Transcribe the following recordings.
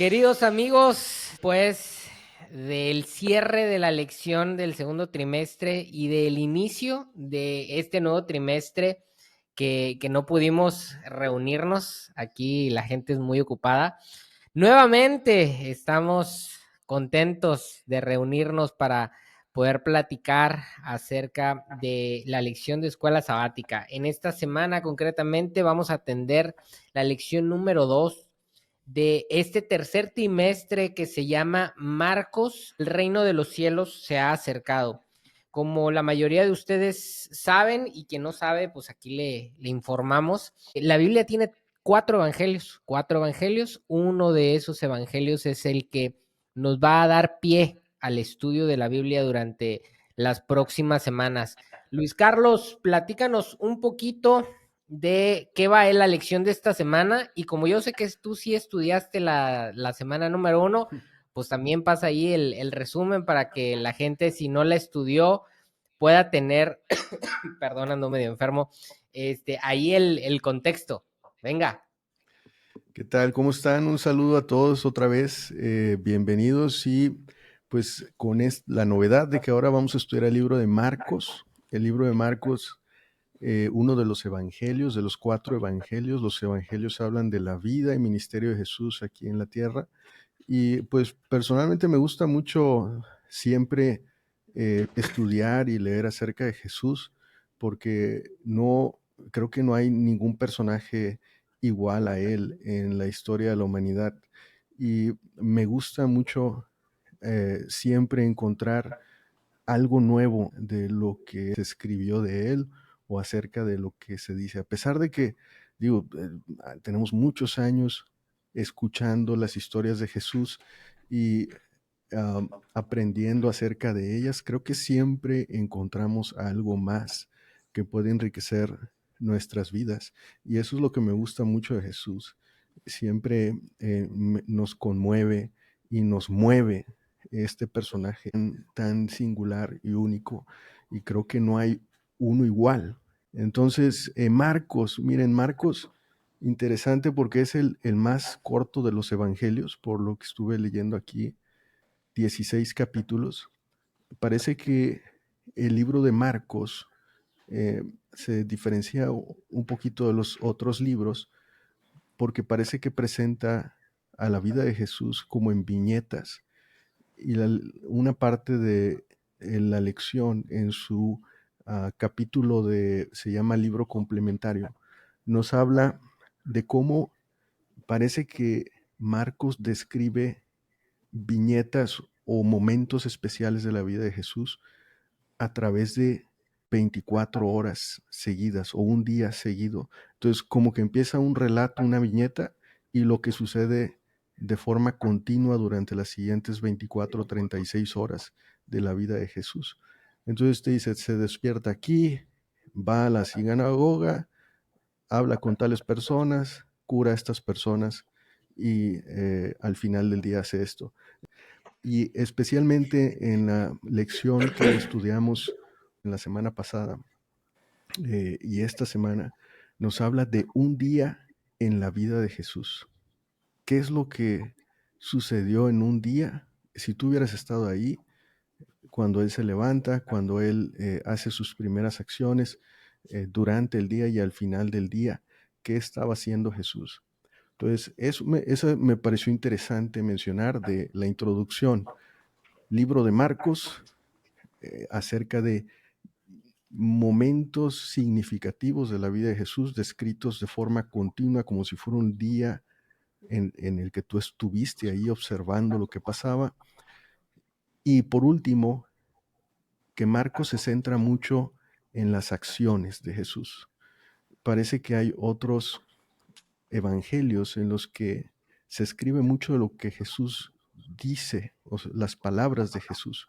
Queridos amigos, pues del cierre de la lección del segundo trimestre y del inicio de este nuevo trimestre que no pudimos reunirnos, aquí la gente es muy ocupada. Nuevamente estamos contentos de reunirnos para poder platicar acerca de la lección de escuela sabática. En esta semana concretamente vamos a atender la lección número 2 de este tercer trimestre que se llama Marcos, el reino de los cielos se ha acercado. Como la mayoría de ustedes saben y quien no sabe, pues aquí le informamos. La Biblia tiene cuatro evangelios. Uno de esos evangelios es el que nos va a dar pie al estudio de la Biblia durante las próximas semanas. Luis Carlos, platícanos un poquito de qué va la lección de esta semana. Y como yo sé que tú sí estudiaste la semana número 1, pues también pasa ahí el resumen para que la gente, si no la estudió, pueda tener, perdón, ando medio enfermo, ahí el contexto. Venga. ¿Qué tal? ¿Cómo están? Un saludo a todos otra vez. Bienvenidos y pues con la novedad de que ahora vamos a estudiar el libro de Marcos. El libro de Marcos, uno de los evangelios, de los 4 evangelios. Los evangelios hablan de la vida y ministerio de Jesús aquí en la tierra. Y pues personalmente me gusta mucho siempre estudiar y leer acerca de Jesús, porque creo que no hay ningún personaje igual a él en la historia de la humanidad. Y me gusta mucho siempre encontrar algo nuevo de lo que se escribió de él o acerca de lo que se dice. A pesar de que, digo, tenemos muchos años escuchando las historias de Jesús y aprendiendo acerca de ellas, creo que siempre encontramos algo más que puede enriquecer nuestras vidas. Y eso es lo que me gusta mucho de Jesús. Siempre nos conmueve y nos mueve este personaje tan singular y único, y creo que no hay uno igual. Entonces, Marcos, interesante porque es el más corto de los evangelios, por lo que estuve leyendo aquí, 16 capítulos. Parece que el libro de Marcos se diferencia un poquito de los otros libros porque parece que presenta a la vida de Jesús como en viñetas. Y una parte de la lección en su capítulo se llama libro complementario, nos habla de cómo parece que Marcos describe viñetas o momentos especiales de la vida de Jesús a través de 24 horas seguidas o un día seguido. Entonces, como que empieza un relato, una viñeta, y lo que sucede de forma continua durante las siguientes 24 o 36 horas de la vida de Jesús. Entonces te dice, se despierta aquí, va a la sinagoga, habla con tales personas, cura a estas personas y al final del día hace esto. Y especialmente en la lección que estudiamos en la semana pasada y esta semana, nos habla de un día en la vida de Jesús. ¿Qué es lo que sucedió en un día? Si tú hubieras estado ahí, cuando Él se levanta, cuando Él hace sus primeras acciones durante el día y al final del día, ¿qué estaba haciendo Jesús? Entonces, eso me pareció interesante mencionar de la introducción. Libro de Marcos, acerca de momentos significativos de la vida de Jesús descritos de forma continua, como si fuera un día en el que tú estuviste ahí observando lo que pasaba. Y por último, que Marcos se centra mucho en las acciones de Jesús. Parece que hay otros evangelios en los que se escribe mucho de lo que Jesús dice, o sea, las palabras de Jesús.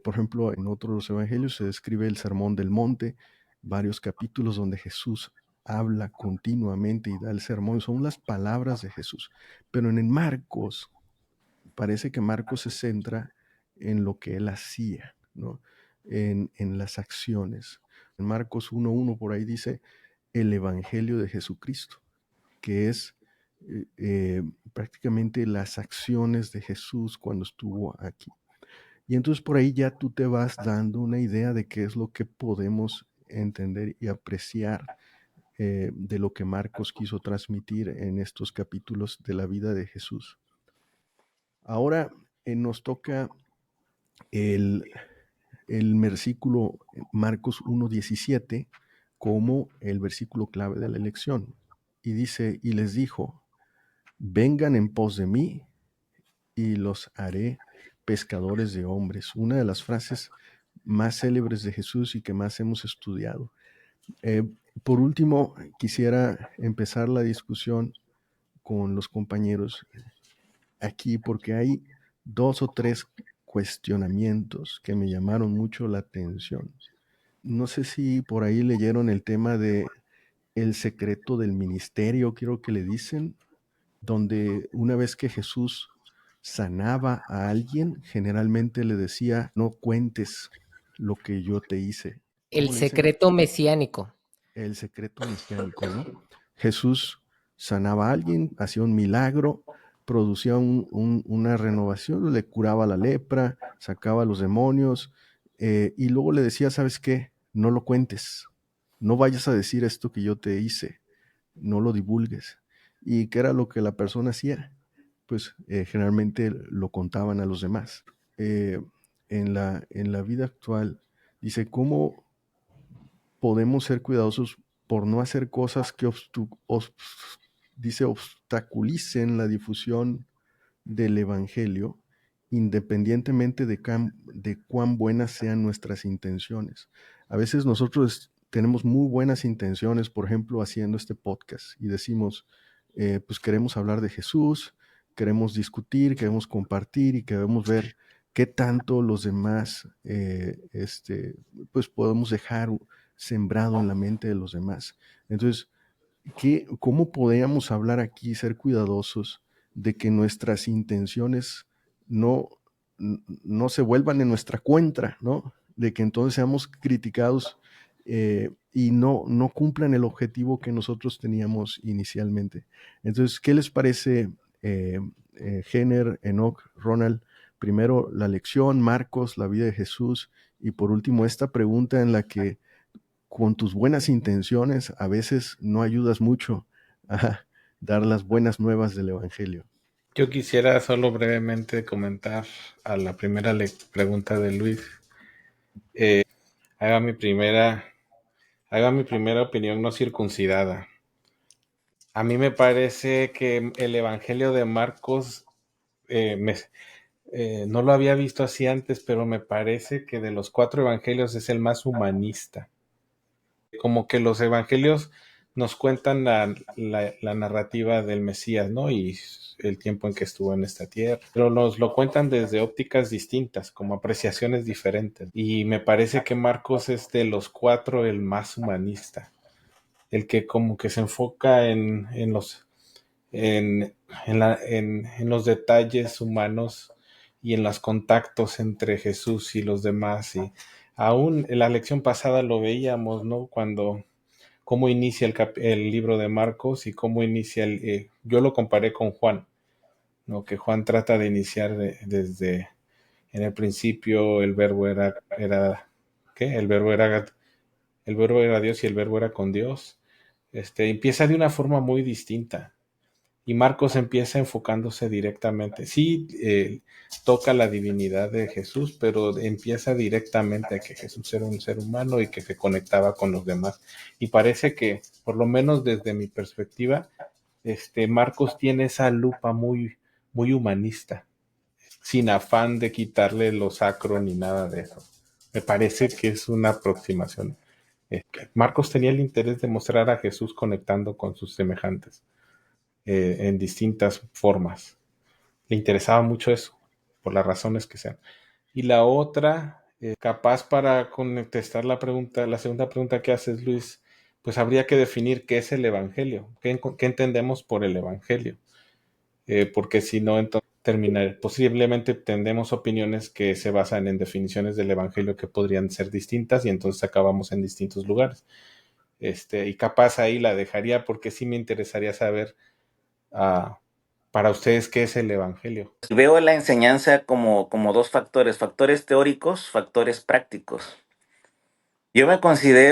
Por ejemplo, en otros evangelios se describe el Sermón del Monte, varios capítulos donde Jesús habla continuamente y da el sermón, son las palabras de Jesús. Pero en Marcos, parece que Marcos se centra en lo que él hacía, ¿no? En las acciones. En Marcos 1.1 por ahí dice el Evangelio de Jesucristo, que es prácticamente las acciones de Jesús cuando estuvo aquí. Y entonces por ahí ya tú te vas dando una idea de qué es lo que podemos entender y apreciar de lo que Marcos quiso transmitir en estos capítulos de la vida de Jesús. Ahora nos toca el versículo Marcos 1:17 como el versículo clave de la elección. Y dice, y les dijo, vengan en pos de mí y los haré pescadores de hombres. Una de las frases más célebres de Jesús y que más hemos estudiado. Por último, quisiera empezar la discusión con los compañeros aquí porque hay 2 o 3 cuestionamientos que me llamaron mucho la atención. No sé si por ahí leyeron el tema de el secreto del ministerio, creo que le dicen, donde una vez que Jesús sanaba a alguien, generalmente le decía, no cuentes lo que yo te hice. El ¿Cómo le dicen? secreto mesiánico. El secreto mesiánico, ¿no? Jesús sanaba a alguien, hacía un milagro, producía una renovación, le curaba la lepra, sacaba a los demonios, y luego le decía, ¿sabes qué? No lo cuentes, no vayas a decir esto que yo te hice, no lo divulgues. ¿Y qué era lo que la persona hacía? Pues generalmente lo contaban a los demás. Eh, en la vida actual, dice, ¿cómo podemos ser cuidadosos por no hacer cosas que dice, obstaculicen la difusión del Evangelio, independientemente de cuán buenas sean nuestras intenciones? A veces nosotros tenemos muy buenas intenciones, por ejemplo, haciendo este podcast y decimos, pues queremos hablar de Jesús, queremos discutir, queremos compartir y queremos ver qué tanto los demás, pues podemos dejar sembrado en la mente de los demás. Entonces, ¿cómo podríamos hablar aquí, ser cuidadosos de que nuestras intenciones no, no se vuelvan en nuestra contra, ¿no? De que entonces seamos criticados y no cumplan el objetivo que nosotros teníamos inicialmente. Entonces, ¿qué les parece, Jenner, Enoch, Ronald? Primero la lección, Marcos, la vida de Jesús, y por último esta pregunta en la que con tus buenas intenciones a veces no ayudas mucho a dar las buenas nuevas del Evangelio. Yo quisiera solo brevemente comentar a la primera pregunta de Luis. Haga mi primera opinión no circuncidada. A mí me parece que el Evangelio de Marcos no lo había visto así antes, pero me parece que de los 4 evangelios es el más humanista. Como que los evangelios nos cuentan la narrativa del Mesías, ¿no? Y el tiempo en que estuvo en esta tierra, pero nos lo cuentan desde ópticas distintas, como apreciaciones diferentes. Y me parece que Marcos es de los 4 el más humanista, el que como que se enfoca en los en los detalles humanos y en los contactos entre Jesús y los demás. Y aún en la lección pasada lo veíamos, ¿no? Cuando cómo inicia el libro de Marcos y cómo inicia yo lo comparé con Juan, ¿no? Que Juan trata de iniciar desde en el principio el verbo era ¿qué? El verbo era Dios y el verbo era con Dios. Empieza de una forma muy distinta. Y Marcos empieza enfocándose directamente. Sí, toca la divinidad de Jesús, pero empieza directamente a que Jesús era un ser humano y que se conectaba con los demás. Y parece que, por lo menos desde mi perspectiva, Marcos tiene esa lupa muy, muy humanista, sin afán de quitarle lo sacro ni nada de eso. Me parece que es una aproximación. Marcos tenía el interés de mostrar a Jesús conectando con sus semejantes en distintas formas. Le interesaba mucho eso, por las razones que sean. Y la otra, capaz para contestar la segunda pregunta que haces, Luis, pues habría que definir qué es el Evangelio, qué entendemos por el Evangelio, porque si no, entonces posiblemente tendemos opiniones que se basan en definiciones del Evangelio que podrían ser distintas y entonces acabamos en distintos lugares. Y capaz ahí la dejaría porque sí me interesaría saber para ustedes, ¿qué es el Evangelio? Veo la enseñanza como dos factores, factores teóricos, factores prácticos. Yo me consideré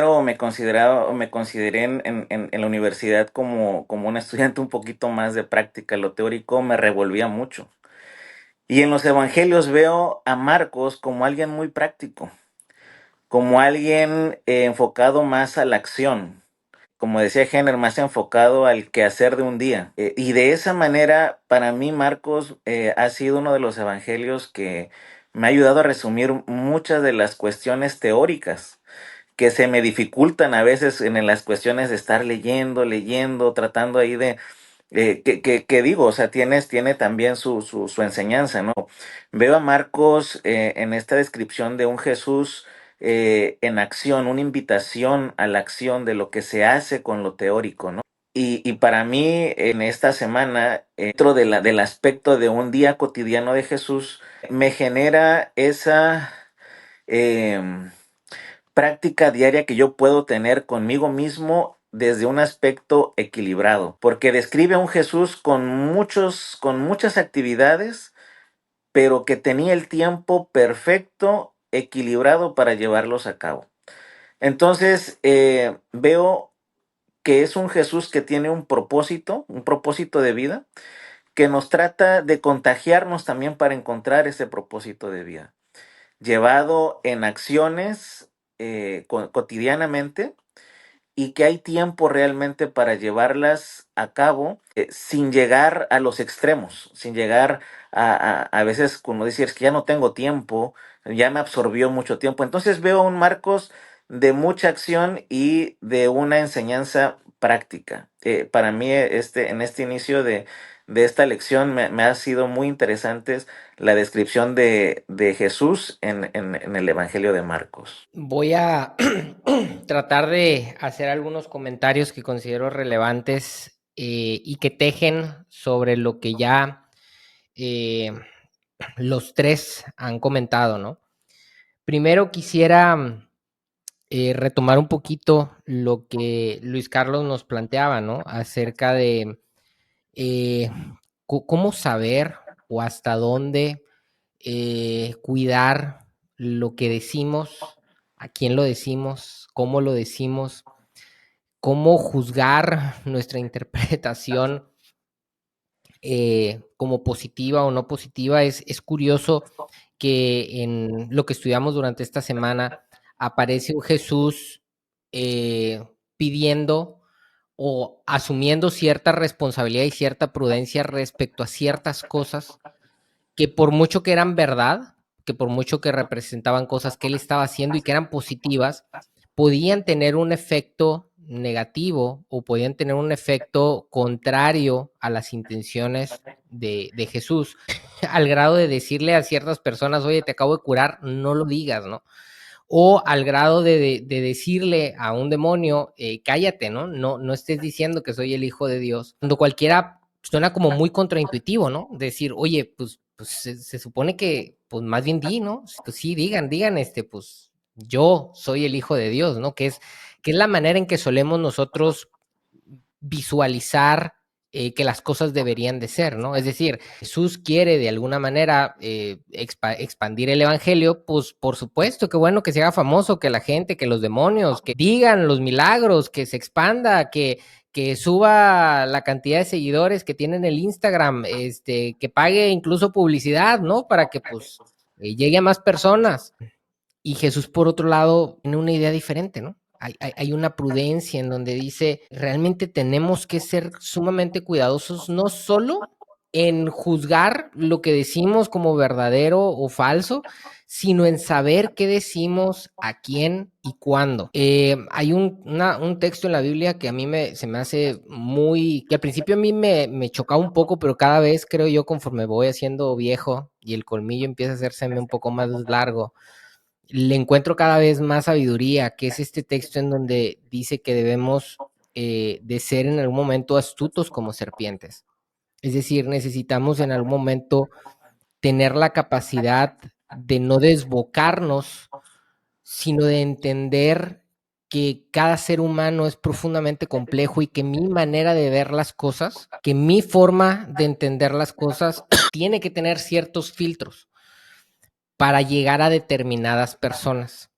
en la universidad como un estudiante un poquito más de práctica. Lo teórico me revolvía mucho. Y en los evangelios veo a Marcos como alguien muy práctico, como alguien enfocado más a la acción. Como decía Jenner, más enfocado al quehacer de un día. Y de esa manera, para mí, Marcos ha sido uno de los evangelios que me ha ayudado a resumir muchas de las cuestiones teóricas que se me dificultan a veces en las cuestiones de estar leyendo, tratando ahí de, que digo, o sea, tiene también su enseñanza, ¿no? Veo a Marcos en esta descripción de un Jesús en acción, una invitación a la acción de lo que se hace con lo teórico, ¿no? Y para mí, en esta semana, dentro del aspecto de un día cotidiano de Jesús, me genera esa em, práctica diaria que yo puedo tener conmigo mismo desde un aspecto equilibrado, porque describe a un Jesús con muchas actividades, pero que tenía el tiempo perfecto, equilibrado para llevarlos a cabo. Entonces, veo que es un Jesús que tiene un propósito de vida, que nos trata de contagiarnos también para encontrar ese propósito de vida, llevado en acciones cotidianamente, y que hay tiempo realmente para llevarlas a cabo sin llegar a los extremos, sin llegar a veces, como decir, es que ya no tengo tiempo, ya me absorbió mucho tiempo. Entonces veo un Marcos de mucha acción y de una enseñanza práctica. Para mí, en este inicio de esta lección me ha sido muy interesante la descripción de Jesús en el Evangelio de Marcos. Voy a tratar de hacer algunos comentarios que considero relevantes y que tejen sobre lo que ya los tres han comentado, ¿no? Primero quisiera retomar un poquito lo que Luis Carlos nos planteaba, ¿no? Acerca de eh, cómo saber o hasta dónde cuidar lo que decimos, a quién lo decimos, cómo juzgar nuestra interpretación como positiva o no positiva. Es curioso que en lo que estudiamos durante esta semana aparece un Jesús pidiendo o asumiendo cierta responsabilidad y cierta prudencia respecto a ciertas cosas que por mucho que eran verdad, que por mucho que representaban cosas que él estaba haciendo y que eran positivas, podían tener un efecto negativo o podían tener un efecto contrario a las intenciones de Jesús, al grado de decirle a ciertas personas, oye, te acabo de curar, no lo digas, ¿no? O al grado de decirle a un demonio, cállate, ¿no? No estés diciendo que soy el hijo de Dios. Cuando cualquiera suena como muy contraintuitivo, ¿no? Decir, oye, pues se supone que, pues más bien di, ¿no? Pues sí, digan, pues yo soy el hijo de Dios, ¿no? Que es la manera en que solemos nosotros visualizar que las cosas deberían de ser, ¿no? Es decir, Jesús quiere de alguna manera expandir el evangelio, pues por supuesto, qué bueno que se haga famoso, que la gente, que los demonios, que digan los milagros, que se expanda, que suba la cantidad de seguidores que tienen el Instagram, que pague incluso publicidad, ¿no? Para que pues llegue a más personas. Y Jesús, por otro lado, tiene una idea diferente, ¿no? Hay una prudencia en donde dice, realmente tenemos que ser sumamente cuidadosos, no solo en juzgar lo que decimos como verdadero o falso, sino en saber qué decimos, a quién y cuándo. Hay un texto en la Biblia que a mí se me hace muy, que al principio a mí me chocaba un poco, pero cada vez creo yo conforme voy haciendo viejo y el colmillo empieza a hacerse un poco más largo, le encuentro cada vez más sabiduría, que es este texto en donde dice que debemos de ser en algún momento astutos como serpientes. Es decir, necesitamos en algún momento tener la capacidad de no desbocarnos, sino de entender que cada ser humano es profundamente complejo y que mi manera de ver las cosas, que mi forma de entender las cosas tiene que tener ciertos filtros para llegar a determinadas personas.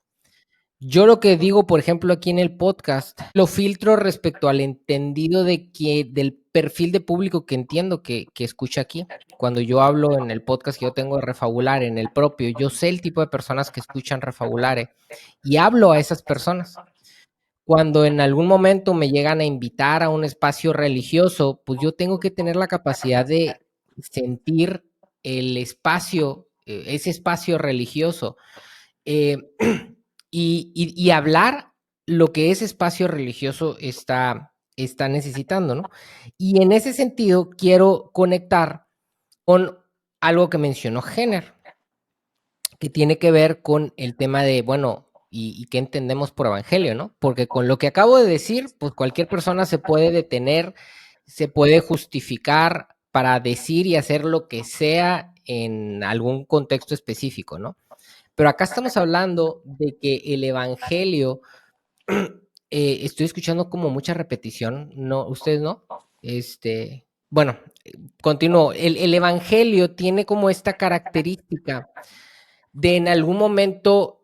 Yo lo que digo, por ejemplo, aquí en el podcast, lo filtro respecto al entendido del perfil de público que entiendo que escucha aquí. Cuando yo hablo en el podcast que yo tengo de Refabulare, en el propio, yo sé el tipo de personas que escuchan Refabulare y hablo a esas personas. Cuando en algún momento me llegan a invitar a un espacio religioso, pues yo tengo que tener la capacidad de sentir el espacio, ese espacio religioso. Eh, y hablar lo que ese espacio religioso está necesitando, ¿no? Y en ese sentido quiero conectar con algo que mencionó Jenner, que tiene que ver con el tema de, bueno, y qué entendemos por evangelio, ¿no? Porque con lo que acabo de decir, pues cualquier persona se puede detener, se puede justificar para decir y hacer lo que sea en algún contexto específico, ¿no? Pero acá estamos hablando de que el evangelio, estoy escuchando como mucha repetición, ¿no? ¿Ustedes no? Bueno, continúo. El evangelio tiene como esta característica de en algún momento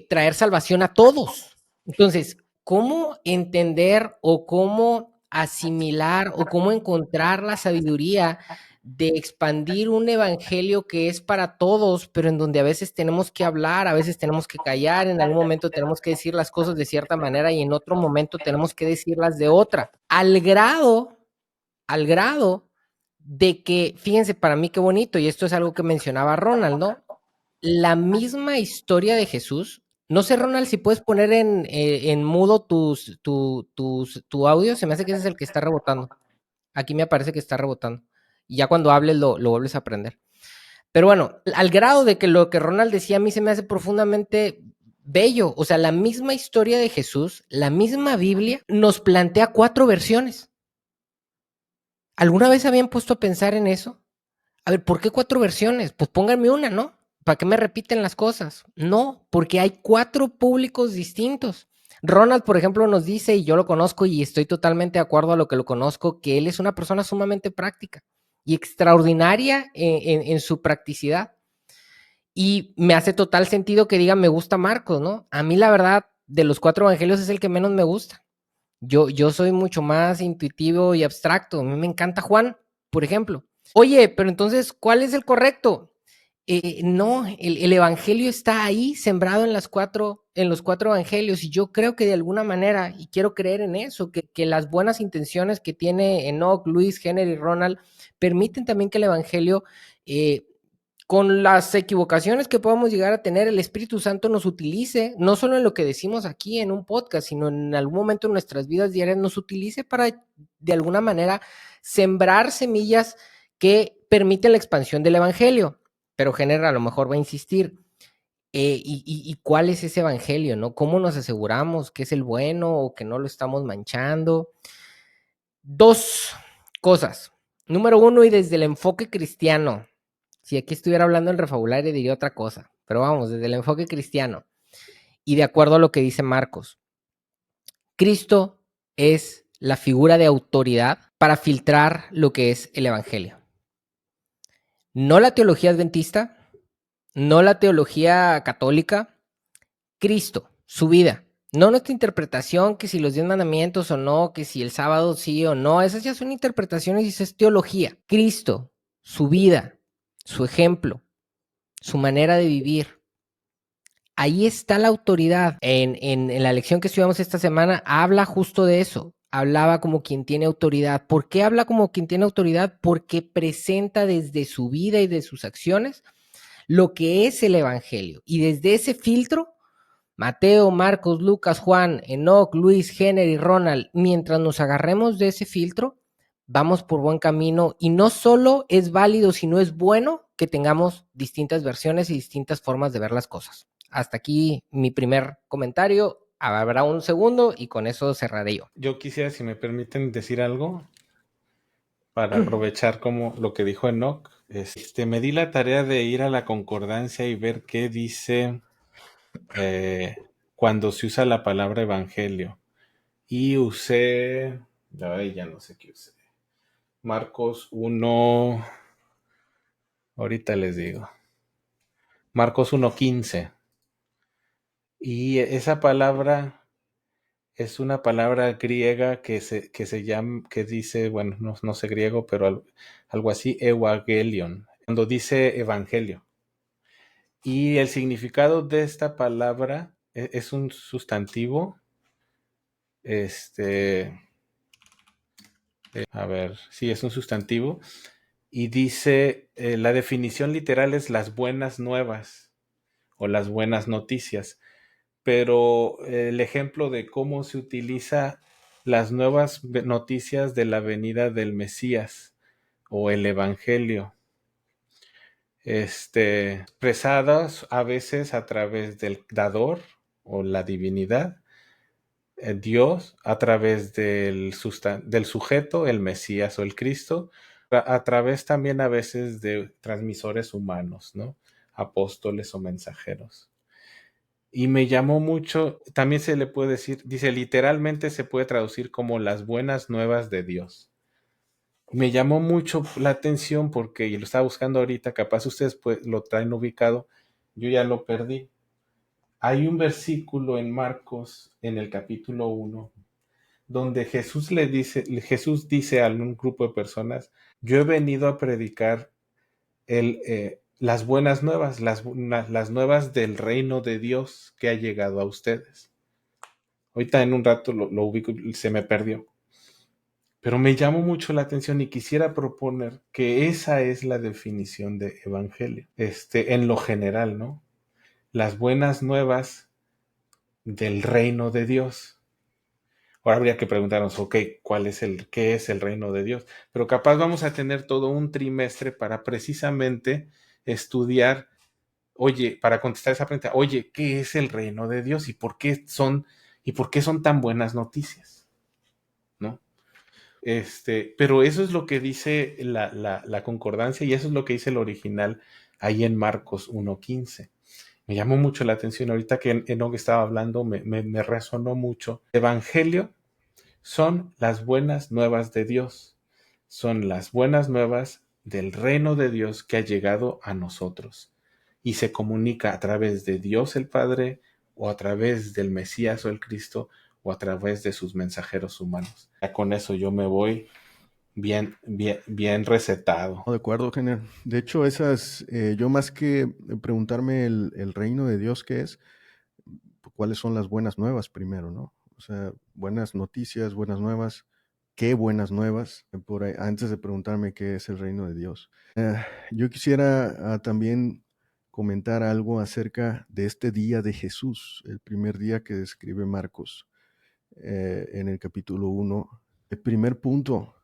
traer salvación a todos. Entonces, ¿cómo entender o cómo asimilar o cómo encontrar la sabiduría de expandir un evangelio que es para todos, pero en donde a veces tenemos que hablar, a veces tenemos que callar, en algún momento tenemos que decir las cosas de cierta manera y en otro momento tenemos que decirlas de otra? Al grado de que, fíjense, para mí qué bonito, y esto es algo que mencionaba Ronald, ¿no? La misma historia de Jesús. No sé, Ronald, si puedes poner en mudo tu audio, se me hace que ese es el que está rebotando. Aquí me parece que está rebotando. Y ya cuando hables lo vuelves a aprender. Pero bueno, al grado de que lo que Ronald decía a mí se me hace profundamente bello. O sea, la misma historia de Jesús, la misma Biblia, nos plantea 4 versiones. ¿Alguna vez habían puesto a pensar en eso? A ver, ¿por qué 4 versiones? Pues pónganme una, ¿no? ¿Para qué me repiten las cosas? No, porque hay 4 públicos distintos. Ronald, por ejemplo, nos dice, y yo lo conozco y estoy totalmente de acuerdo a lo que lo conozco, que él es una persona sumamente práctica y extraordinaria en su practicidad. Y me hace total sentido que diga, me gusta Marcos, ¿no? A mí la verdad, de los 4 evangelios es el que menos me gusta. Yo soy mucho más intuitivo y abstracto. A mí me encanta Juan, por ejemplo. Oye, pero entonces, ¿cuál es el correcto? No, el evangelio está ahí, sembrado en los 4 evangelios, y yo creo que de alguna manera, y quiero creer en eso, que las buenas intenciones que tiene Enoch, Luis, Jenner y Ronald permiten también que el evangelio, con las equivocaciones que podamos llegar a tener, el Espíritu Santo nos utilice, no solo en lo que decimos aquí en un podcast, sino en algún momento en nuestras vidas diarias, nos utilice para, de alguna manera, sembrar semillas que permiten la expansión del evangelio. Pero Jenner a lo mejor va a insistir. ¿Y cuál es ese evangelio, no? ¿Cómo nos aseguramos que es el bueno o que no lo estamos manchando? 2 cosas. Número 1, y desde el enfoque cristiano. Si aquí estuviera hablando en Refabulario diría otra cosa, pero vamos, desde el enfoque cristiano y de acuerdo a lo que dice Marcos, Cristo es la figura de autoridad para filtrar lo que es el evangelio. No la teología adventista, no la teología católica, Cristo, su vida. No nuestra interpretación, que si los 10 mandamientos o no, que si el sábado sí o no, esas ya son interpretaciones y eso es teología. Cristo, su vida, su ejemplo, su manera de vivir. Ahí está la autoridad. En la lección que estudiamos esta semana, habla justo de eso. Hablaba como quien tiene autoridad. ¿Por qué habla como quien tiene autoridad? Porque presenta desde su vida y de sus acciones lo que es el evangelio. Y desde ese filtro, Mateo, Marcos, Lucas, Juan, Enoch, Luis, Jenner y Ronald, mientras nos agarremos de ese filtro, vamos por buen camino. Y no solo es válido, sino es bueno que tengamos distintas versiones y distintas formas de ver las cosas. Hasta aquí mi primer comentario. Habrá un segundo y con eso cerraré yo. Yo quisiera, si me permiten decir algo, para aprovechar como lo que dijo Enoch. Me di la tarea de ir a la concordancia y ver qué dice cuando se usa la palabra evangelio. Y usé, ay, ya no sé qué usé. Marcos 1, ahorita les digo. Marcos 1:15. Y esa palabra es una palabra griega que se llama, que dice, bueno, no sé griego, pero algo así, euangelion, cuando dice evangelio. Y el significado de esta palabra es un sustantivo, a ver, sí, es un sustantivo, y dice, la definición literal es las buenas nuevas o las buenas noticias, pero el ejemplo de cómo se utiliza las nuevas noticias de la venida del Mesías o el Evangelio, expresadas a veces a través del dador o la divinidad, Dios, a través del sujeto, el Mesías o el Cristo, a través también a veces de transmisores humanos, ¿no? Apóstoles o mensajeros. Y me llamó mucho, también se le puede decir, dice, literalmente se puede traducir como las buenas nuevas de Dios. Me llamó mucho la atención porque, y lo estaba buscando ahorita, capaz ustedes lo traen ubicado, yo ya lo perdí. Hay un versículo en Marcos, en el capítulo 1, donde Jesús dice a un grupo de personas, yo he venido a predicar las buenas nuevas, las nuevas del reino de Dios que ha llegado a ustedes. Ahorita en un rato lo ubico y se me perdió. Pero me llamó mucho la atención y quisiera proponer que esa es la definición de evangelio, en lo general, ¿no? Las buenas nuevas del reino de Dios. Ahora habría que preguntarnos, ok, ¿qué es el reino de Dios? Pero capaz vamos a tener todo un trimestre para precisamente estudiar, oye, para contestar esa pregunta, oye, ¿qué es el reino de Dios y por qué son tan buenas noticias? ¿No? Pero eso es lo que dice la concordancia y eso es lo que dice el original ahí en Marcos 1:15. Me llamó mucho la atención. Ahorita que Enoch estaba hablando, me resonó mucho. Evangelio son las buenas nuevas de Dios. Son las buenas nuevas del reino de Dios que ha llegado a nosotros. Y se comunica a través de Dios el Padre, o a través del Mesías o el Cristo, o a través de sus mensajeros humanos. Ya con eso yo me voy bien, bien, bien recetado. De acuerdo, Jenner. De hecho, yo más que preguntarme el reino de Dios qué es, cuáles son las buenas nuevas primero, ¿no? O sea, buenas noticias, buenas nuevas, qué buenas nuevas, antes de preguntarme qué es el reino de Dios. Yo quisiera también comentar algo acerca de este día de Jesús, el primer día que describe Marcos en el capítulo 1. El primer punto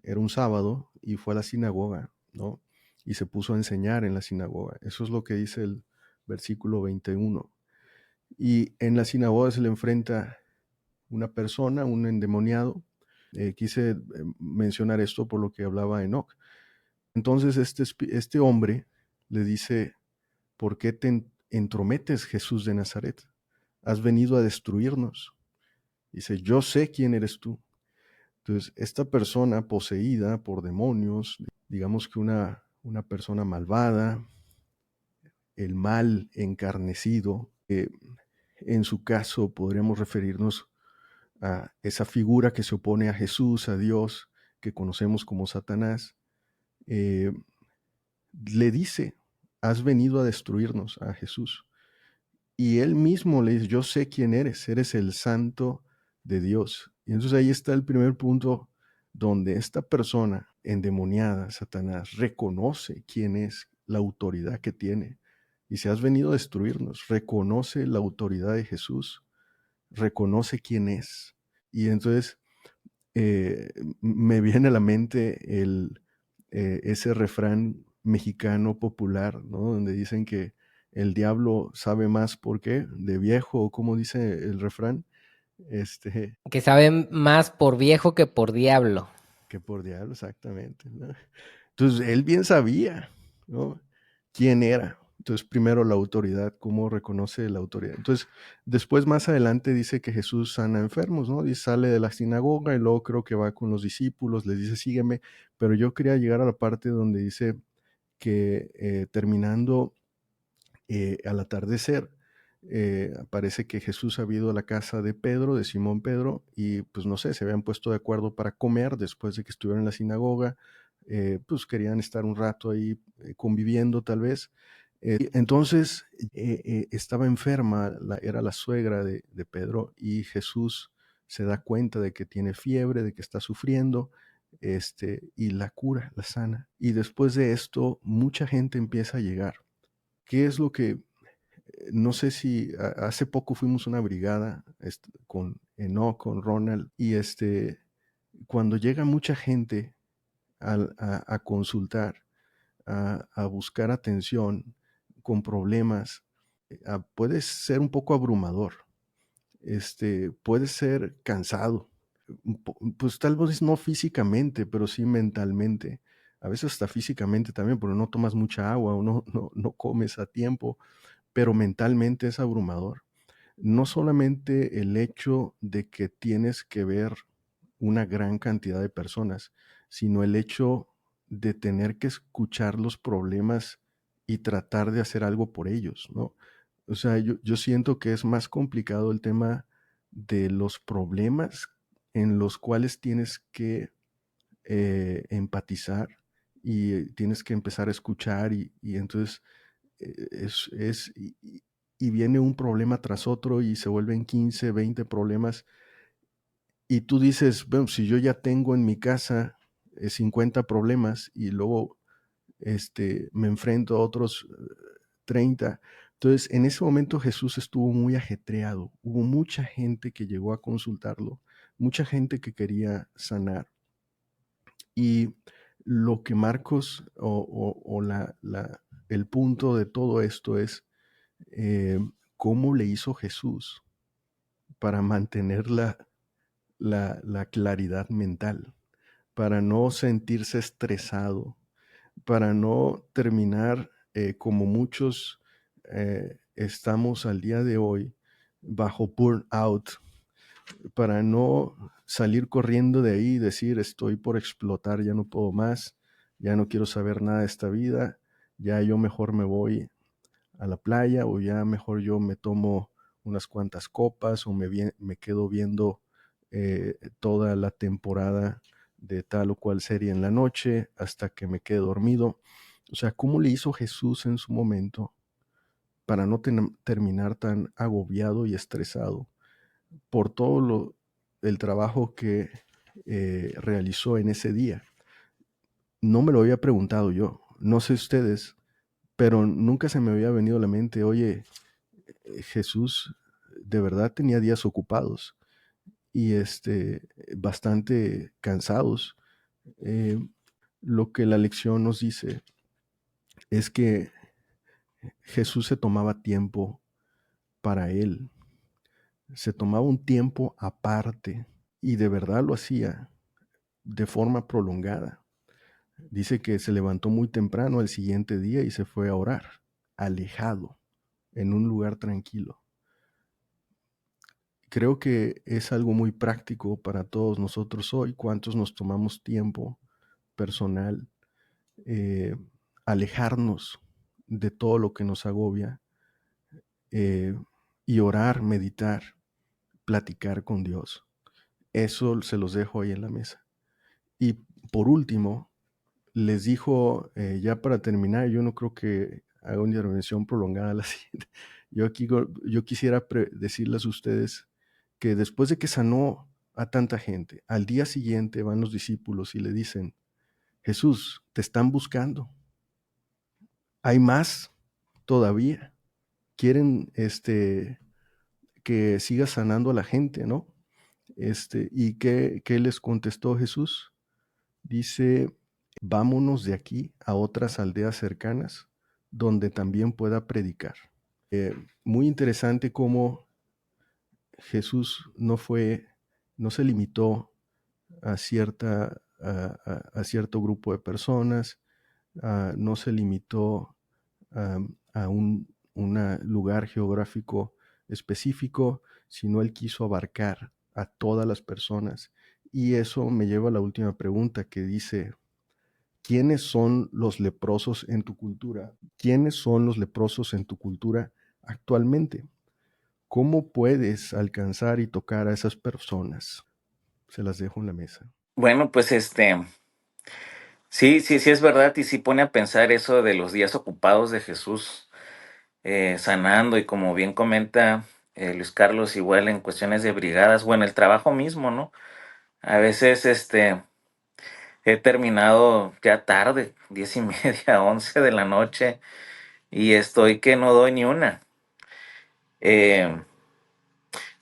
era un sábado y fue a la sinagoga, ¿no? Y se puso a enseñar en la sinagoga. Eso es lo que dice el versículo 21. Y en la sinagoga se le enfrenta una persona, un endemoniado. Quise mencionar esto por lo que hablaba Enoch. Entonces este hombre le dice, ¿por qué te entrometes, Jesús de Nazaret? Has venido a destruirnos. Dice, yo sé quién eres tú. Entonces, esta persona poseída por demonios, digamos que una persona malvada, el mal encarnecido, en su caso podríamos referirnos a esa figura que se opone a Jesús, a Dios, que conocemos como Satanás, le dice, has venido a destruirnos, a Jesús. Y él mismo le dice, yo sé quién eres el santo de Dios. Y entonces ahí está el primer punto donde esta persona endemoniada, Satanás, reconoce quién es, la autoridad que tiene. Y si has venido a destruirnos, reconoce la autoridad de Jesús, reconoce quién es. Y entonces me viene a la mente ese refrán mexicano popular, ¿no? Donde dicen que el diablo sabe más, ¿por qué? De viejo, o como dice el refrán, Que sabe más por viejo que por diablo. que por diablo, exactamente, ¿no? Entonces, él bien sabía, ¿no? Quién era, Entonces, primero la autoridad, cómo reconoce la autoridad. Entonces, después más adelante dice que Jesús sana enfermos, ¿no? Y sale de la sinagoga y luego creo que va con los discípulos, les dice, sígueme. Pero yo quería llegar a la parte donde dice que terminando al atardecer, parece que Jesús había ido a la casa de Pedro, de Simón Pedro, y pues no sé, se habían puesto de acuerdo para comer después de que estuvieron en la sinagoga, pues querían estar un rato ahí conviviendo tal vez. Entonces estaba enferma, era la suegra de Pedro, y Jesús se da cuenta de que tiene fiebre, de que está sufriendo, y la cura, la sana. Y después de esto, mucha gente empieza a llegar. ¿Qué es lo que no sé si hace poco fuimos una brigada con Enoch, con Ronald, y cuando llega mucha gente a consultar, a buscar atención con problemas, puede ser un poco abrumador, puede ser cansado, pues tal vez no físicamente, pero sí mentalmente. A veces hasta físicamente también, porque no tomas mucha agua o no comes a tiempo, pero mentalmente es abrumador. No solamente el hecho de que tienes que ver una gran cantidad de personas, sino el hecho de tener que escuchar los problemas y tratar de hacer algo por ellos, ¿no? O sea, yo siento que es más complicado el tema de los problemas en los cuales tienes que empatizar y tienes que empezar a escuchar y entonces y viene un problema tras otro y se vuelven 15, 20 problemas y tú dices, bueno, si yo ya tengo en mi casa 50 problemas y luego me enfrento a otros 30. Entonces, en ese momento Jesús estuvo muy ajetreado. Hubo mucha gente que llegó a consultarlo, mucha gente que quería sanar. Y lo que Marcos o el punto de todo esto es cómo le hizo Jesús para mantener la claridad mental, para no sentirse estresado, para no terminar como muchos estamos al día de hoy bajo burnout, para no salir corriendo de ahí y decir estoy por explotar, ya no puedo más, ya no quiero saber nada de esta vida, ya yo mejor me voy a la playa o ya mejor yo me tomo unas cuantas copas o me quedo viendo toda la temporada de tal o cual serie en la noche hasta que me quede dormido. O sea, ¿cómo le hizo Jesús en su momento para no terminar tan agobiado y estresado por todo el trabajo que realizó en ese día? No me lo había preguntado yo, no sé ustedes, pero nunca se me había venido a la mente, oye, Jesús de verdad tenía días ocupados y bastante cansados. Eh, lo que la lección nos dice es que Jesús se tomaba tiempo para él, se tomaba un tiempo aparte y de verdad lo hacía de forma prolongada. Dice que se levantó muy temprano al siguiente día y se fue a orar, alejado, en un lugar tranquilo. Creo que es algo muy práctico para todos nosotros hoy, cuántos nos tomamos tiempo personal, eh, alejarnos de todo lo que nos agobia y orar, meditar, platicar con Dios. Eso se los dejo ahí en la mesa. Y por último, les dijo, ya para terminar, yo no creo que haga una intervención prolongada la siguiente. Yo quisiera decirles a ustedes que después de que sanó a tanta gente, al día siguiente van los discípulos y le dicen, Jesús, te están buscando. Hay más todavía. Quieren que siga sanando a la gente, ¿no? ¿Y qué les contestó Jesús? Dice, vámonos de aquí a otras aldeas cercanas donde también pueda predicar. Muy interesante cómo Jesús no se limitó a cierto grupo de personas, no se limitó a un lugar geográfico específico, sino Él quiso abarcar a todas las personas. Y eso me lleva a la última pregunta que dice, ¿quiénes son los leprosos en tu cultura? ¿Quiénes son los leprosos en tu cultura actualmente? ¿Cómo puedes alcanzar y tocar a esas personas? Se las dejo en la mesa. Bueno, pues sí, sí, sí es verdad y sí pone a pensar eso de los días ocupados de Jesús sanando y como bien comenta Luis Carlos, igual en cuestiones de brigadas, bueno, el trabajo mismo, ¿no? A veces he terminado ya tarde, 10:30, 11 de la noche y estoy que no doy ni una. Eh,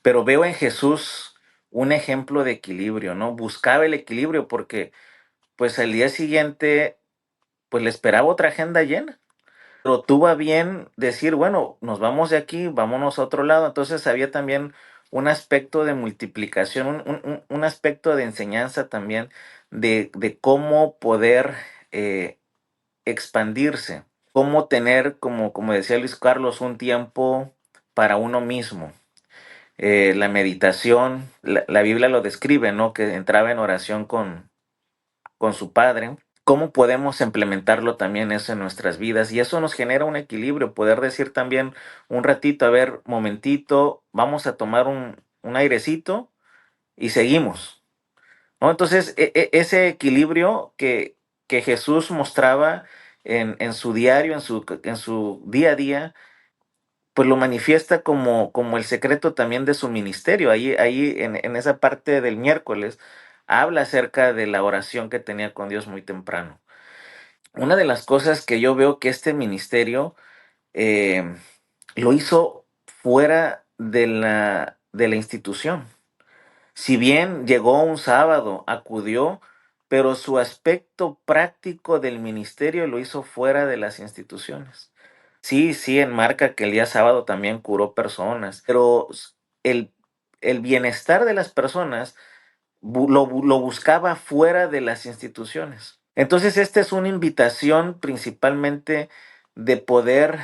pero veo en Jesús un ejemplo de equilibrio, ¿no? Buscaba el equilibrio porque pues al día siguiente pues le esperaba otra agenda llena. Pero tuvo a bien decir, bueno, nos vamos de aquí, vámonos a otro lado. Entonces había también un aspecto de multiplicación, un aspecto de enseñanza también de cómo poder expandirse, cómo tener, como decía Luis Carlos, un tiempo para uno mismo. La meditación, la Biblia lo describe, ¿no? Que entraba en oración con su Padre. ¿Cómo podemos implementarlo también eso en nuestras vidas? Y eso nos genera un equilibrio, poder decir también un ratito, a ver, momentito, vamos a tomar un airecito y seguimos, ¿no? Entonces, ese equilibrio que Jesús mostraba en su diario, en su día a día, pues lo manifiesta como el secreto también de su ministerio. Ahí en esa parte del miércoles, habla acerca de la oración que tenía con Dios muy temprano. Una de las cosas que yo veo que este ministerio eh, lo hizo fuera de la institución. Si bien llegó un sábado, acudió, pero su aspecto práctico del ministerio lo hizo fuera de las instituciones. Sí, sí, enmarca que el día sábado también curó personas, pero el, el bienestar de las personas lo buscaba fuera de las instituciones. Entonces, esta es una invitación principalmente de poder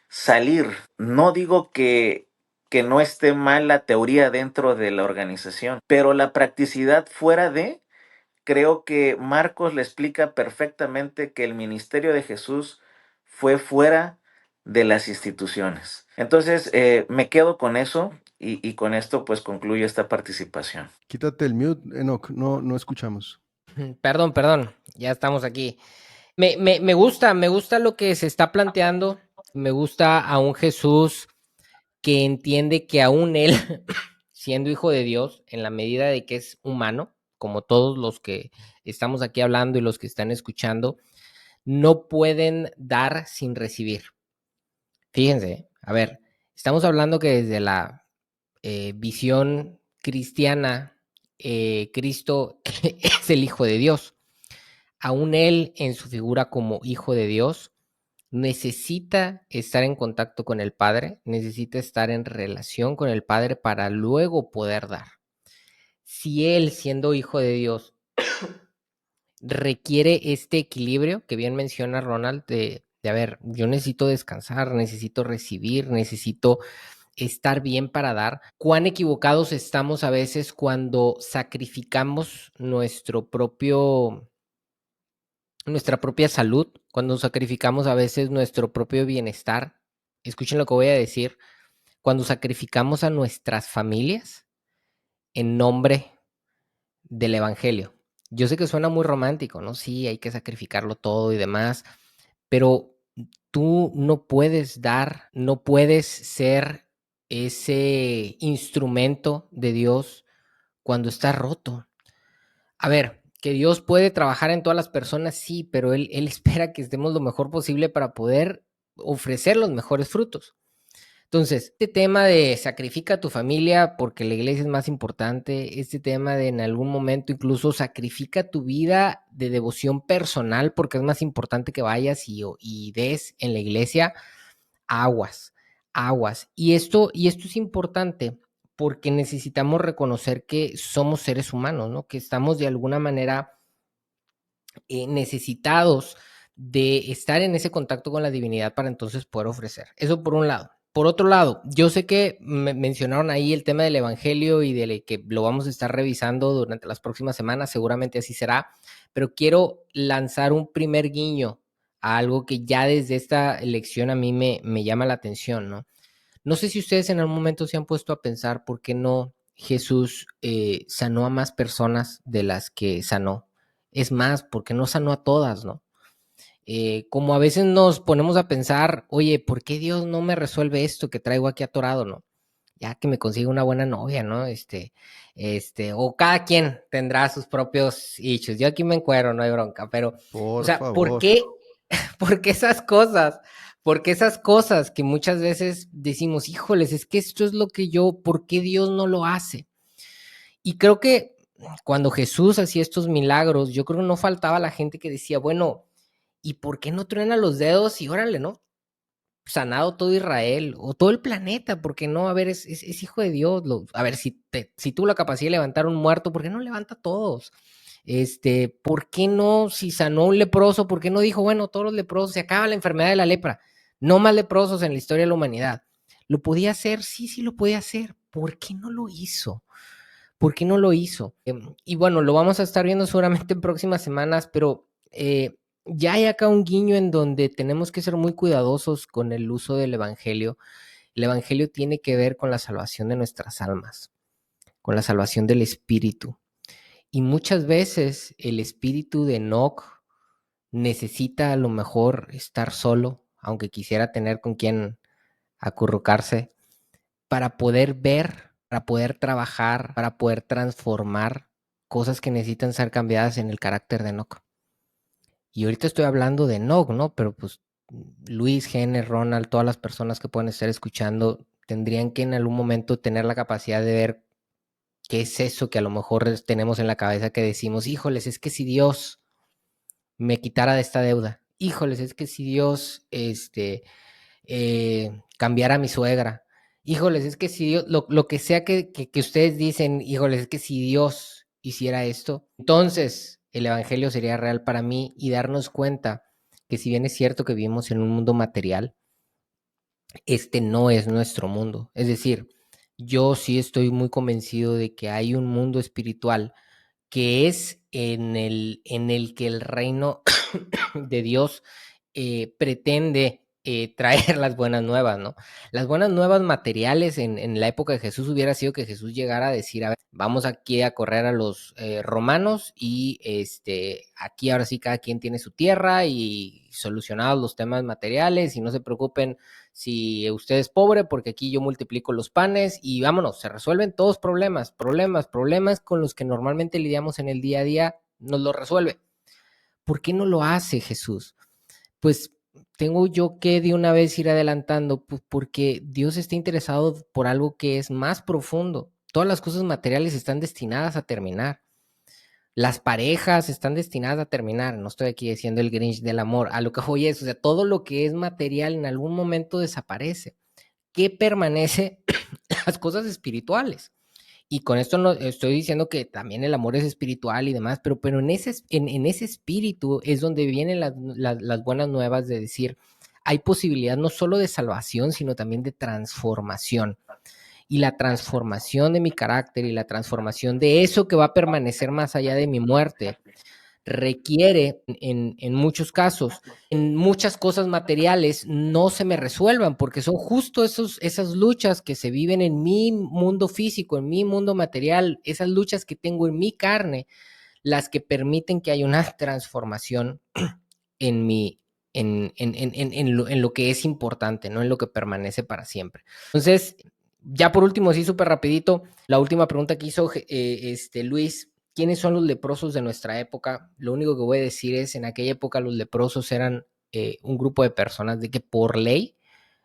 salir. No digo que no esté mal la teoría dentro de la organización, pero la practicidad fuera de, creo que Marcos le explica perfectamente que el ministerio de Jesús fue fuera de las instituciones. Entonces, me quedo con eso y con esto pues concluyo esta participación. Quítate el mute, Enoch, no escuchamos. Perdón, ya estamos aquí. Me gusta lo que se está planteando. Me gusta a un Jesús que entiende que aún él, siendo hijo de Dios, en la medida de que es humano, como todos los que estamos aquí hablando y los que están escuchando, no pueden dar sin recibir. Fíjense, a ver, estamos hablando que desde la visión cristiana, Cristo es el Hijo de Dios. Aún él, en su figura como Hijo de Dios, necesita estar en contacto con el Padre, necesita estar en relación con el Padre para luego poder dar. Si él, siendo Hijo de Dios, requiere este equilibrio que bien menciona Ronald, a ver, yo necesito descansar, necesito recibir, necesito estar bien para dar. Cuán equivocados estamos a veces cuando sacrificamos nuestra propia salud, cuando sacrificamos a veces nuestro propio bienestar. Escuchen lo que voy a decir. Cuando sacrificamos a nuestras familias en nombre del evangelio. Yo sé que suena muy romántico, ¿no? Sí, hay que sacrificarlo todo y demás, pero tú no puedes dar, no puedes ser ese instrumento de Dios cuando está roto. A ver, que Dios puede trabajar en todas las personas, sí, pero Él espera que estemos lo mejor posible para poder ofrecer los mejores frutos. Entonces, este tema de sacrifica a tu familia porque la iglesia es más importante, este tema de en algún momento incluso sacrifica tu vida de devoción personal porque es más importante que vayas y des en la iglesia, aguas, aguas. Y esto es importante porque necesitamos reconocer que somos seres humanos, ¿no? Que estamos de alguna manera necesitados de estar en ese contacto con la divinidad para entonces poder ofrecer. Eso por un lado. Por otro lado, yo sé que mencionaron ahí el tema del evangelio y de que lo vamos a estar revisando durante las próximas semanas, seguramente así será, pero quiero lanzar un primer guiño a algo que ya desde esta lección a mí me llama la atención, ¿no? No sé si ustedes en algún momento se han puesto a pensar por qué no Jesús sanó a más personas de las que sanó. Es más, ¿por qué no sanó a todas, no? Como a veces nos ponemos a pensar, oye, ¿por qué Dios no me resuelve esto que traigo aquí atorado, no? Ya que me consiga una buena novia, ¿no? O cada quien tendrá sus propios issues. Yo aquí me encuero, no hay bronca, pero, o Por sea, ¿por favor. qué? Porque esas cosas, porque esas cosas que muchas veces decimos, híjoles, es que esto es lo que yo, ¿por qué Dios no lo hace? Y creo que cuando Jesús hacía estos milagros, yo creo que no faltaba la gente que decía, bueno, ¿y por qué no truena los dedos y órale, no? Sanado todo Israel o todo el planeta, ¿por qué no? A ver, es hijo de Dios. A ver, si tuvo la capacidad de levantar un muerto, ¿por qué no levanta a todos? ¿Por qué no? Si sanó un leproso, ¿por qué no dijo, bueno, todos los leprosos, se acaba la enfermedad de la lepra, no más leprosos en la historia de la humanidad? ¿Lo podía hacer? Sí, sí lo podía hacer. ¿Por qué no lo hizo? ¿Por qué no lo hizo? Y bueno, lo vamos a estar viendo seguramente en próximas semanas, pero ya hay acá un guiño en donde tenemos que ser muy cuidadosos con el uso del Evangelio. El Evangelio tiene que ver con la salvación de nuestras almas, con la salvación del espíritu. Y muchas veces el espíritu de Enoch necesita a lo mejor estar solo, aunque quisiera tener con quien acurrucarse, para poder ver, para poder trabajar, para poder transformar cosas que necesitan ser cambiadas en el carácter de Enoch. Y ahorita estoy hablando de Enoch, ¿no? Pero pues Luis, Gene, Ronald, todas las personas que pueden estar escuchando tendrían que en algún momento tener la capacidad de ver qué es eso que a lo mejor tenemos en la cabeza que decimos, híjoles, es que si Dios me quitara de esta deuda, híjoles, es que si Dios cambiara a mi suegra, híjoles, es que si Dios, lo que sea que ustedes dicen, híjoles, es que si Dios hiciera esto, entonces el Evangelio sería real para mí y darnos cuenta que si bien es cierto que vivimos en un mundo material, este no es nuestro mundo. Es decir, yo sí estoy muy convencido de que hay un mundo espiritual que es en el que el reino de Dios pretende traer las buenas nuevas, ¿no? Las buenas nuevas materiales en la época de Jesús hubiera sido que Jesús llegara a decir, a ver, vamos aquí a correr a los romanos y aquí ahora sí cada quien tiene su tierra y solucionados los temas materiales y no se preocupen si usted es pobre porque aquí yo multiplico los panes y vámonos, se resuelven todos problemas con los que normalmente lidiamos en el día a día, nos lo resuelve. ¿Por qué no lo hace Jesús? Pues tengo yo que de una vez ir adelantando, pues porque Dios está interesado por algo que es más profundo. Todas las cosas materiales están destinadas a terminar. Las parejas están destinadas a terminar. No estoy aquí diciendo el Grinch del amor. A lo que voy es, o sea, todo lo que es material en algún momento desaparece. ¿Qué permanece? Las cosas espirituales. Y con esto no estoy diciendo que también el amor es espiritual y demás, pero en ese espíritu es donde vienen las buenas nuevas de decir, hay posibilidad no solo de salvación, sino también de transformación. Y la transformación de mi carácter y la transformación de eso que va a permanecer más allá de mi muerte requiere en muchos casos, en muchas cosas materiales no se me resuelvan porque son justo esas luchas que se viven en mi mundo físico, en mi mundo material, esas luchas que tengo en mi carne, las que permiten que haya una transformación en mi, en lo que es importante, no en lo que permanece para siempre. Entonces, ya por último, sí, súper rapidito, la última pregunta que hizo Luis, ¿quiénes son los leprosos de nuestra época? Lo único que voy a decir es, en aquella época los leprosos eran un grupo de personas de que por ley,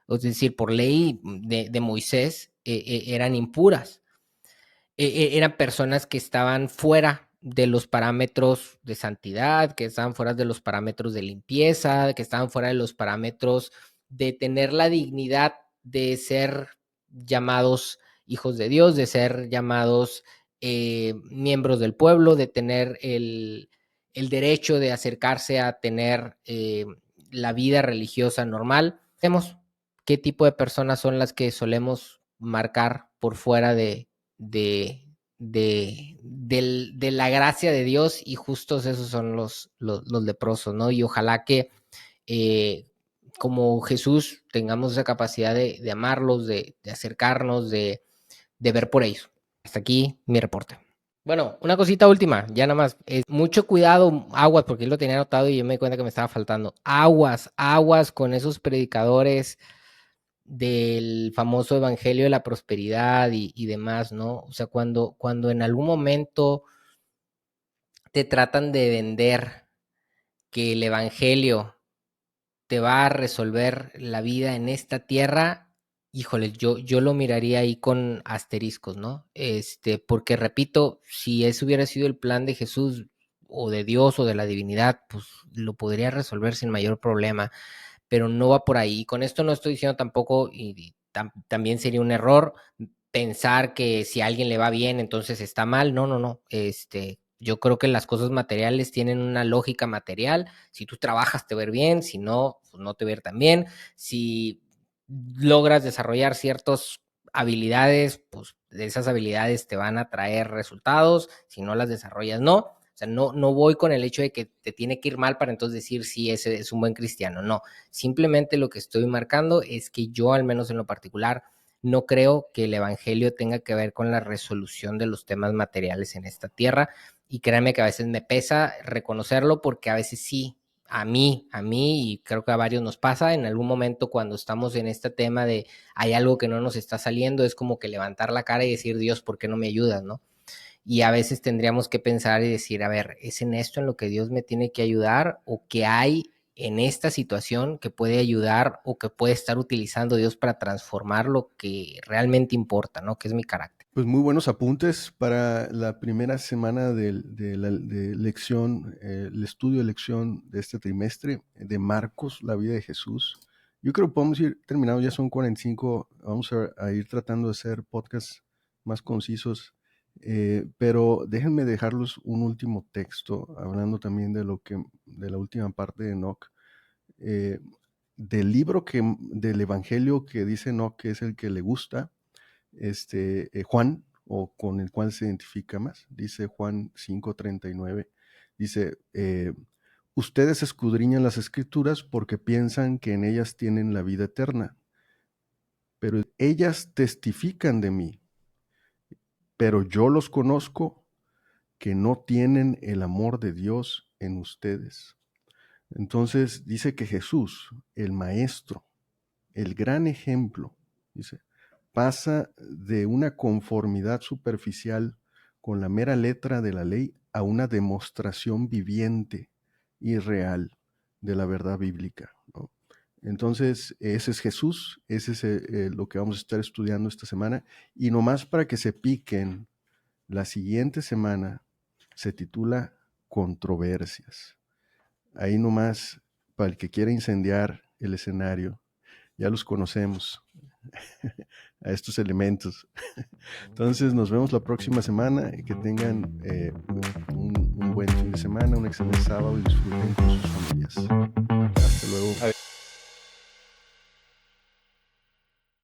es decir, por ley de Moisés, eran impuras. Eran personas que estaban fuera de los parámetros de santidad, que estaban fuera de los parámetros de limpieza, que estaban fuera de los parámetros de tener la dignidad de ser llamados hijos de Dios, de ser llamados miembros del pueblo, de tener el derecho de acercarse a tener la vida religiosa normal. Vemos qué tipo de personas son las que solemos marcar por fuera de la gracia de Dios, y justos esos son los leprosos, ¿no? Y ojalá que como Jesús tengamos esa capacidad de amarlos, de acercarnos, de ver por ellos. Hasta aquí mi reporte. Bueno, una cosita última, ya nada más. Mucho cuidado, aguas, porque yo lo tenía anotado y yo me di cuenta que me estaba faltando. Aguas con esos predicadores del famoso evangelio de la prosperidad y demás, ¿no? O sea, cuando en algún momento te tratan de vender que el evangelio te va a resolver la vida en esta tierra, híjole, yo lo miraría ahí con asteriscos, ¿no? Porque repito, si ese hubiera sido el plan de Jesús o de Dios o de la divinidad, pues lo podría resolver sin mayor problema, pero no va por ahí. Con esto no estoy diciendo tampoco, y también sería un error pensar que si a alguien le va bien, entonces está mal. No, no, no. Yo creo que las cosas materiales tienen una lógica material. Si tú trabajas, te va a ir bien. Si no, pues no te va a ir tan bien. Si logras desarrollar ciertas habilidades, pues de esas habilidades te van a traer resultados. Si no las desarrollas, no. O sea, no voy con el hecho de que te tiene que ir mal para entonces decir si ese es un buen cristiano. No, simplemente lo que estoy marcando es que yo, al menos en lo particular, no creo que el evangelio tenga que ver con la resolución de los temas materiales en esta tierra. Y créanme que a veces me pesa reconocerlo, porque a veces sí, a mí, y creo que a varios nos pasa, en algún momento cuando estamos en este tema de hay algo que no nos está saliendo, es como que levantar la cara y decir, Dios, ¿por qué no me ayudas, no? Y a veces tendríamos que pensar y decir, a ver, ¿es en esto en lo que Dios me tiene que ayudar, o que hay en esta situación que puede ayudar o que puede estar utilizando Dios para transformar lo que realmente importa, ¿no? Que es mi carácter? Pues muy buenos apuntes para la primera semana de lección, el estudio de lección de este trimestre de Marcos, la vida de Jesús. Yo creo que podemos ir terminando, ya son 45, vamos a ir tratando de hacer podcasts más concisos, pero déjenme dejarlos un último texto, hablando también de la última parte de Enoc, del libro del evangelio que dice Enoc que es el que le gusta, Juan, o con el cual se identifica más. Dice Juan 5:39, dice, ustedes escudriñan las escrituras porque piensan que en ellas tienen la vida eterna, pero ellas testifican de mí, pero yo los conozco, que no tienen el amor de Dios en ustedes. Entonces dice que Jesús, el maestro, el gran ejemplo, dice, pasa de una conformidad superficial con la mera letra de la ley a una demostración viviente y real de la verdad bíblica, ¿no? Entonces, ese es Jesús, ese es lo que vamos a estar estudiando esta semana. Y nomás para que se piquen, la siguiente semana se titula Controversias. Ahí nomás, para el que quiera incendiar el escenario, ya los conocemos a estos elementos. Entonces nos vemos la próxima semana y que tengan un buen fin de semana, un excelente sábado y disfruten con sus familias. Hasta luego.